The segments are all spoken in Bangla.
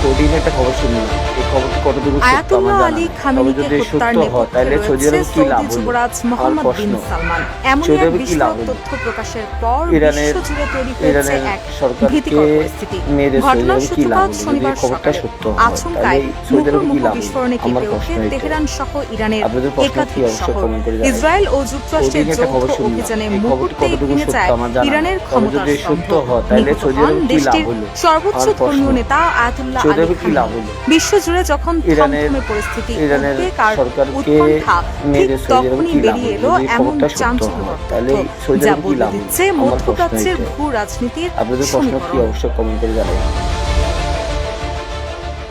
প্রতিদিন একটা খবর শুনলাম, এই খবরটি কতটুকু সত্য আমার আয়াতুল্লাহ জানা আলী নেই। তবে খামেনিকে যদি হত্যার সত্য হয় নেপথ্যে তাহলে সৌদি রয়েছে আরবে কি লাভ সৌদি হলো? যুবরাজ আমার মোহাম্মদ বিন প্রশ্ন, সালমান। এমনই সৌদি এক আরবে কি লাভ বিস্ফোরক হলো? তথ্য প্রকাশের পর ইরানের বিশ্বজুড়ে তৈরি হয়েছে ইরানের এক সরকারকে ভীতিকর পরিস্থিতি। মেরে সৌদি ঘটনার আরবে কি লাভ সূত্রপাত হলো? যদি শনিবার এই খবরটা সকালে সত্য হয় তাহলে আচমকায় সৌদি আরবে কি মুহুর্মুহু লাভ হলো? বিস্ফোরণে আমার কেঁপে প্রশ্ন ওঠে এটাই। তেহরান সহ ইরানের আপনাদের প্রশ্ন কি একাধিক অবশ্যই শহর। কমেন্ট করে জানাবেন। ইসরায়েল ও যুক্তরাষ্ট্রের প্রতিদিন একটা যৌথ খবর শুনলাম, অভিযানে এই খবরটি মুহূর্তেই কতটুকু ভেঙে সত্য যায় আমার জানা নেই। ইরানের তবে ক্ষমতার যদি স্তম্ভ। সত্য হয় তাহলে নিহত সৌদি হন আরবে কি লাভ দেশটির হলো? সর্বোচ্চ আমার প্রশ্ন, ধর্মীয় নেতা আয়াতুল্লাহ সৌদি আলী আরবে কি লাভ খামেনি। হলো? বিশ্বজুড়ে যখন থমথমে পরিস্থিতি, উদ্বেগ আর উৎকণ্ঠা ঠিক তখনই বেরিয়ে এলো এমন চাঞ্চল্যকর তাহলে তথ্য সৌদি যা আরবে কি বলে লাভ হলো? দিচ্ছে আমার প্রশ্ন মধ্যপ্রাচ্যের এটাই। ভূ রাজনীতির আপনাদের প্রশ্ন কি সমীকরণ। অবশ্যই কমেন্ট করে জানাবেন।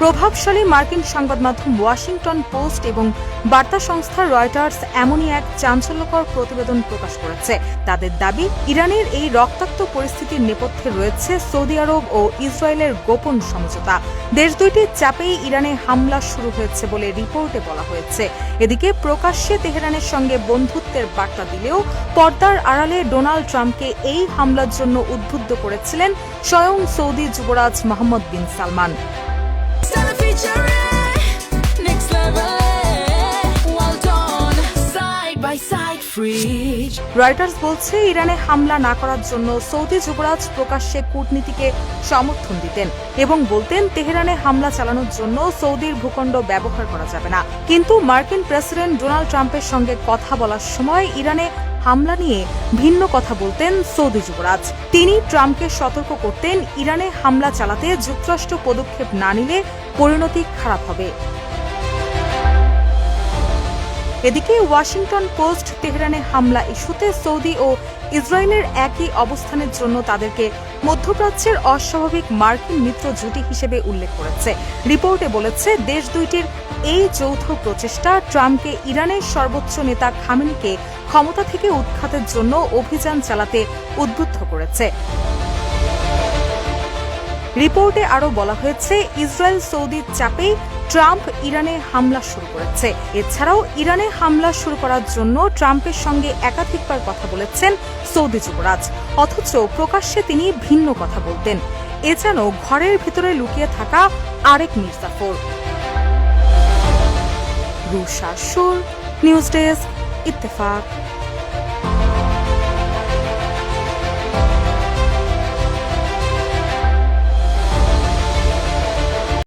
প্রভাবশালী মার্কিন সংবাদ মাধ্যম ওয়াশিংটন পোস্ট এবং বার্তা সংস্থা রয়টার্স এমনই এক চাঞ্চল্যকর প্রতিবেদন প্রকাশ করেছে। তাদের দাবি, ইরানের এই রক্তাক্ত পরিস্থিতির নেপথ্যে রয়েছে সৌদি আরব ও ইসরায়েলের গোপন সমঝোতা। দেশ দুইটির চাপেই ইরানে হামলা শুরু হয়েছে বলে রিপোর্টে বলা হয়েছে। এদিকে প্রকাশ্যে তেহরানের সঙ্গে বন্ধুত্বের বার্তা দিলেও পর্দার আড়ালে ডোনাল্ড ট্রাম্পকে এই হামলার জন্য উদ্বুদ্ধ করেছিলেন স্বয়ং সৌদি যুবরাজ মোহাম্মদ বিন সালমান। রয়টার্স বলছে, ইরানে হামলা না করার জন্য সৌদি যুবরাজ প্রকাশ্যে কূটনীতিকে সমর্থন দিতেন এবং বলতেন তেহরানে হামলা চালানোর জন্য সৌদির ভূখণ্ড ব্যবহার করা যাবে না। কিন্তু মার্কিন প্রেসিডেন্ট ডোনাল্ড ট্রাম্পের সঙ্গে কথা বলার সময় ইরানে হামলা নিয়ে ভিন্ন কথা বলতেন সৌদি যুবরাজ। তিনি ট্রাম্পকে সতর্ক করতেন, ইরানে হামলা চালাতে যুক্তরাষ্ট্র পদক্ষেপ না নিলে পরিণতি খারাপ হবে। এদিকে ওয়াশিংটন পোস্ট তেহরানে হামলা ইস্যুতে সৌদি ও ইসরায়েলের একই অবস্থানের জন্য তাদেরকে মধ্যপ্রাচ্যের অস্বাভাবিক মার্কিন মিত্র জুটি হিসেবে উল্লেখ করেছে। রিপোর্টে বলেছে, দেশ দুইটির এই যৌথ প্রচেষ্টা ট্রাম্পকে ইরানের সর্বোচ্চ নেতা খামেনিকে ক্ষমতা থেকে উৎখাতের জন্য অভিযান চালাতে উদ্বুদ্ধ করেছে। রিপোর্টে আরও বলা হয়েছে, ইসরায়েল সৌদির চাপেই ট্রাম্প ইরানে হামলা শুরু করেছে। এছাড়াও ইরানে হামলা শুরু করার জন্য ট্রাম্পের সঙ্গে একাধিকবার কথা বলেছেন সৌদি যুবরাজ, অথচ প্রকাশ্যে তিনি ভিন্ন কথা বলতেন। এ যেন ঘরের ভিতরে লুকিয়ে থাকা আরেক মির্জাফর। রুশা সুর, নিউজ ডেস্ক, ইত্তেফাক।